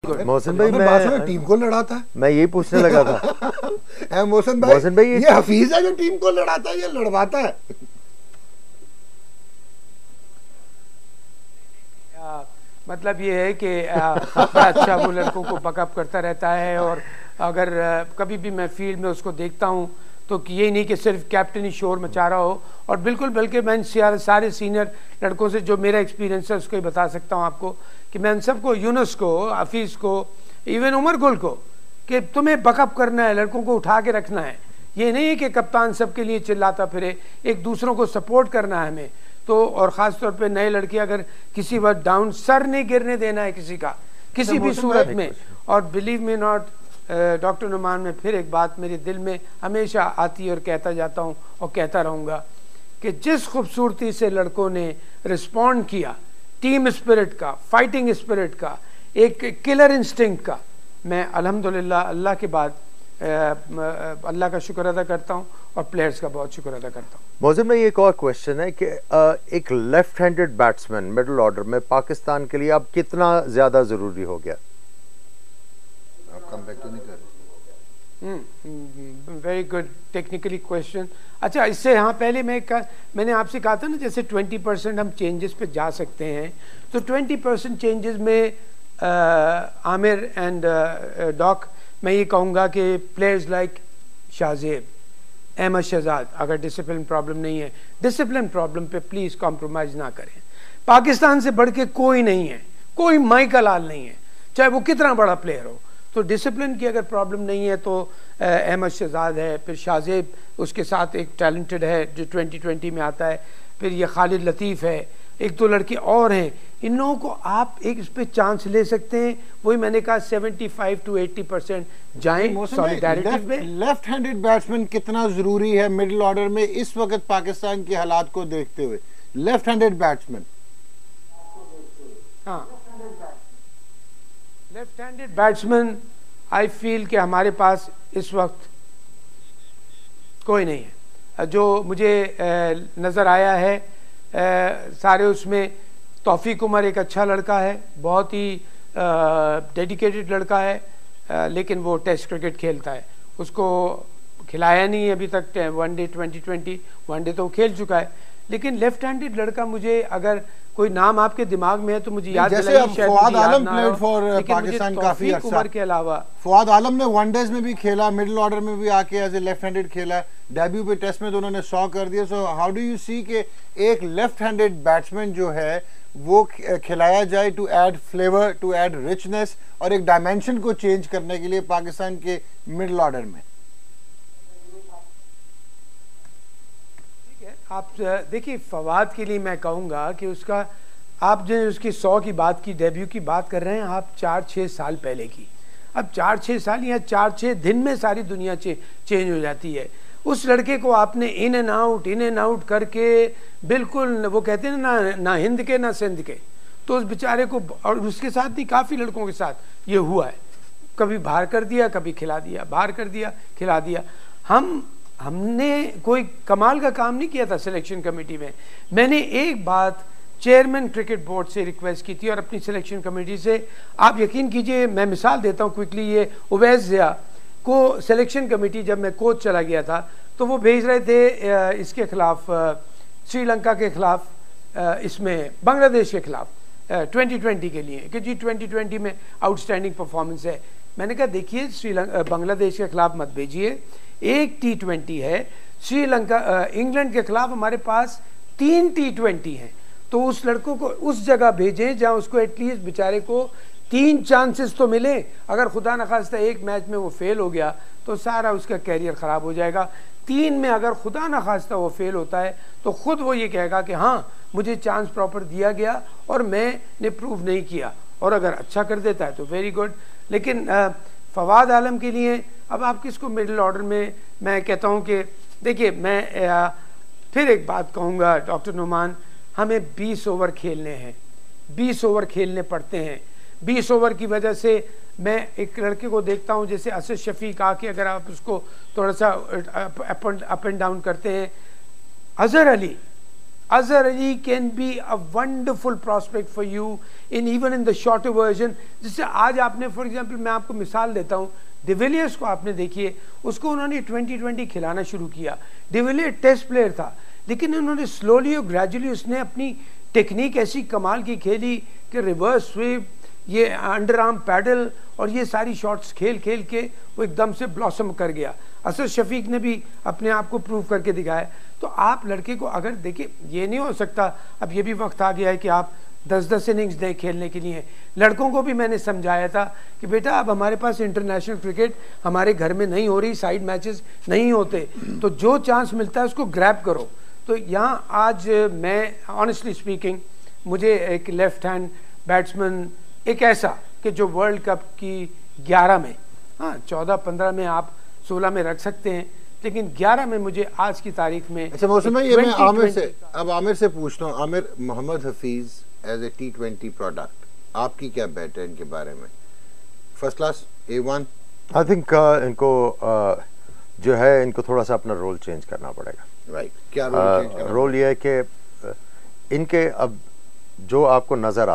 मोहसिन भाई, मैं टीम को लड़ाता है, मैं यही पूछने लगा था। मोहसिन भाई ये हफीज है जो टीम को लड़ाता है, ये लड़वाता है। मतलब ये है कि बड़ा अच्छा वो लड़कों को बकअप करता रहता है, और अगर कभी भी मैं फील्ड में उसको देखता हूँ तो यही नहीं कि सिर्फ कैप्टन ही शोर मचा रहा हो, और बिल्कुल बल्कि मैं सारे सीनियर लड़कों से जो मेरा एक्सपीरियंस है उसको ही बता सकता हूँ आपको कि मैं उन सबको, यूनुस को, हफीज़ को, इवन उमर गुल को, कि तुम्हें बकअप करना है, लड़कों को उठा के रखना है। ये नहीं है कि कप्तान सबके लिए चिल्लाता फिरे, एक दूसरों को सपोर्ट करना है हमें तो। और ख़ास तौर पे नए लड़के, अगर किसी वक्त डाउन, सर नहीं गिरने देना है किसी का किसी भी सूरत में। और believe me not doctor Numan में फिर एक बात मेरे दिल में हमेशा आती है और कहता जाता हूँ और कहता रहूँगा कि जिस खूबसूरती से लड़कों ने रिस्पॉन्ड किया, टीम स्पिरिट का, फाइटिंग स्पिरिट का, एक किलर इंस्टिंक्ट का, मैं अल्हम्दुलिल्लाह अल्लाह के बाद अल्लाह का शुक्र अदा करता हूँ और प्लेयर्स का बहुत शुक्र अदा करता हूँ। मौजूद में एक और क्वेश्चन है कि एक left handed batsman middle order में पाकिस्तान के लिए अब कितना ज्यादा जरूरी हो गया? Very good technically question. अच्छा, इससे हाँ पहले मैंने आपसे कहा था ना, जैसे 20% हम चेंजेस पे जा सकते हैं, तो 20% चेंजेस में आमिर एंड डॉक, मैं ये कहूँगा कि प्लेयर्स लाइक शाहजेब, अहमद शहजाद, अगर डिसिप्लिन प्रॉब्लम नहीं है, डिसिप्लिन प्रॉब्लम पे प्लीज़ कॉम्प्रोमाइज़ ना करें। पाकिस्तान से बढ़ के कोई नहीं है, कोई माइकल लाल नहीं है, चाहे वो कितना बड़ा प्लेयर हो। तो डिसिप्लिन की अगर प्रॉब्लम नहीं है तो अहमद शहजाद है, फिर शाहजेब उसके साथ एक टैलेंटेड है जो 2020 में आता है, फिर ये खालिद लतीफ़ है, एक दो लड़के और हैं, इन लोगों को आप एक इस पे चांस ले सकते हैं। वही मैंने कहा 75 to 80% जाएं सॉलिडारिटी पे। लेफ्ट हैंडेड बैट्समैन कितना जरूरी है मिडिल ऑर्डर में इस वक्त पाकिस्तान के हालात को देखते हुए? लेफ्ट हैंडेड बैट्समैन, हाँ, left handed batsman I feel कि हमारे पास इस वक्त कोई नहीं है। जो मुझे नज़र आया है सारे उसमें तौफीक उमर एक अच्छा लड़का है, बहुत ही डेडिकेटेड लड़का है, लेकिन वो टेस्ट क्रिकेट खेलता है, उसको खिलाया नहीं है अभी तक। वनडे 2020 वनडे तो खेल चुका है, लेकिन लेफ्ट हैंडेड लड़का मुझे, अगर कोई नाम आपके दिमाग में है तो मुझे याद दिलाइए। फवाद आलम प्लेड फॉर पाकिस्तान काफी अर्सा के अलावा फवाद आलम ने वनडेज में भी खेला, मिडिल ऑर्डर में भी आके एज ए लेफ्ट हैंडेड खेला, डेब्यू पे टेस्ट में तो उन्होंने 100 कर दिया। So how do you see कि एक लेफ्ट हैंडेड बैट्समैन जो है वो खिलाया जाए to add flavour, to add richness और एक डायमेंशन को चेंज करने के लिए पाकिस्तान के मिडिल ऑर्डर में? आप देखिए, फवाद के लिए मैं कहूँगा कि उसका, आप जो उसकी 100 की बात की, डेब्यू की बात कर रहे हैं आप 4-6 साल पहले की। अब 4-6 साल या 4-6 दिन में सारी दुनिया चेंज हो जाती है। उस लड़के को आपने इन एंड आउट करके, बिल्कुल वो कहते हैं ना हिंद के ना सिंध के, तो उस बेचारे को, और उसके साथ भी काफ़ी लड़कों के साथ ये हुआ है, कभी बाहर कर दिया, कभी खिला दिया, बाहर कर दिया, खिला दिया। हमने कोई कमाल का काम नहीं किया था सिलेक्शन कमेटी में। मैंने एक बात चेयरमैन क्रिकेट बोर्ड से रिक्वेस्ट की थी और अपनी सिलेक्शन कमेटी से, आप यकीन कीजिए, मैं मिसाल देता हूँ क्विकली, ये उवैस ज़िया को सिलेक्शन कमेटी, जब मैं कोच चला गया था तो वो भेज रहे थे इसके खिलाफ, श्रीलंका के खिलाफ, इसमें बांग्लादेश के खिलाफ 2020 के लिए, कि जी 2020 में आउटस्टैंडिंग परफॉर्मेंस है। मैंने कहा देखिए, बांग्लादेश के खिलाफ मत भेजिए, एक T20 है, श्रीलंका इंग्लैंड के खिलाफ हमारे पास 3 T20 हैं, तो उस लड़कों को उस जगह भेजें जहां उसको एटलीस्ट बेचारे को 3 चांसेस तो मिले। अगर खुदा न खास्ता एक मैच में वो फेल हो गया तो सारा उसका कैरियर ख़राब हो जाएगा। 3 में अगर खुदा न खास्ता वो फेल होता है तो ख़ुद वो ये कहेगा कि हाँ मुझे चांस प्रॉपर दिया गया और मैंने प्रूव नहीं किया, और अगर अच्छा कर देता है तो वेरी गुड। लेकिन फवाद आलम के लिए अब आप किसको मिडिल ऑर्डर में, मैं कहता हूँ कि देखिए, मैं फिर एक बात कहूँगा डॉक्टर नुमान, हमें 20 ओवर खेलने हैं, 20 ओवर खेलने पड़ते हैं। 20 ओवर की वजह से मैं एक लड़के को देखता हूँ जैसे असद शफीक आके, अगर आप उसको थोड़ा सा अप एंड डाउन करते हैं, Azhar Ali can be a wonderful prospect for you in even in the shorter version. जिससे आज आपने फॉर एग्जांपल मैं आपको मिसाल देता हूँ, डिविलियर्स को आपने देखिए, उसको उन्होंने 2020 खिलाना शुरू किया। डिविलियर टेस्ट प्लेयर था, लेकिन उन्होंने स्लोली और ग्रेजुअली उसने अपनी टेक्निक ऐसी कमाल की खेली कि रिवर्स स्वीप, ये अंडर आर्म पैडल और ये सारी शॉट्स खेल खेल के वो एकदम से ब्लॉसम कर गया। असद शफीक ने भी अपने आप को प्रूव करके दिखाया। तो आप लड़के को अगर देखिए, ये नहीं हो सकता, अब ये भी वक्त आ गया है कि आप 10-10 इनिंग्स दें खेलने के लिए। लड़कों को भी मैंने समझाया था कि बेटा अब हमारे पास इंटरनेशनल क्रिकेट हमारे घर में नहीं हो रही, साइड मैचेस नहीं होते, तो जो चांस मिलता है उसको ग्रैब करो। तो यहाँ आज मैं ऑनेस्टली स्पीकिंग, मुझे एक लेफ्ट हैंड बैट्समैन, एक ऐसा कि जो वर्ल्ड कप की 11 में, हाँ 14-15 में आप 16 में रख सकते हैं, लेकिन 11 में मुझे आज की तारीख में। अच्छा मौसम भाई, ये मैं आमिर से अब आमिर से पूछता हूँ। Amir, Mohammad Hafeez as a T20 product, आपकी क्या बेट है इनके बारे में? First class, A1? I think इनको जो है इनको थोड़ा सा अपना रोल चेंज करना पड़ेगा। राइट, क्या रोल चेंज करना? रोल ये है कि इनके अब जो आपको नजर आ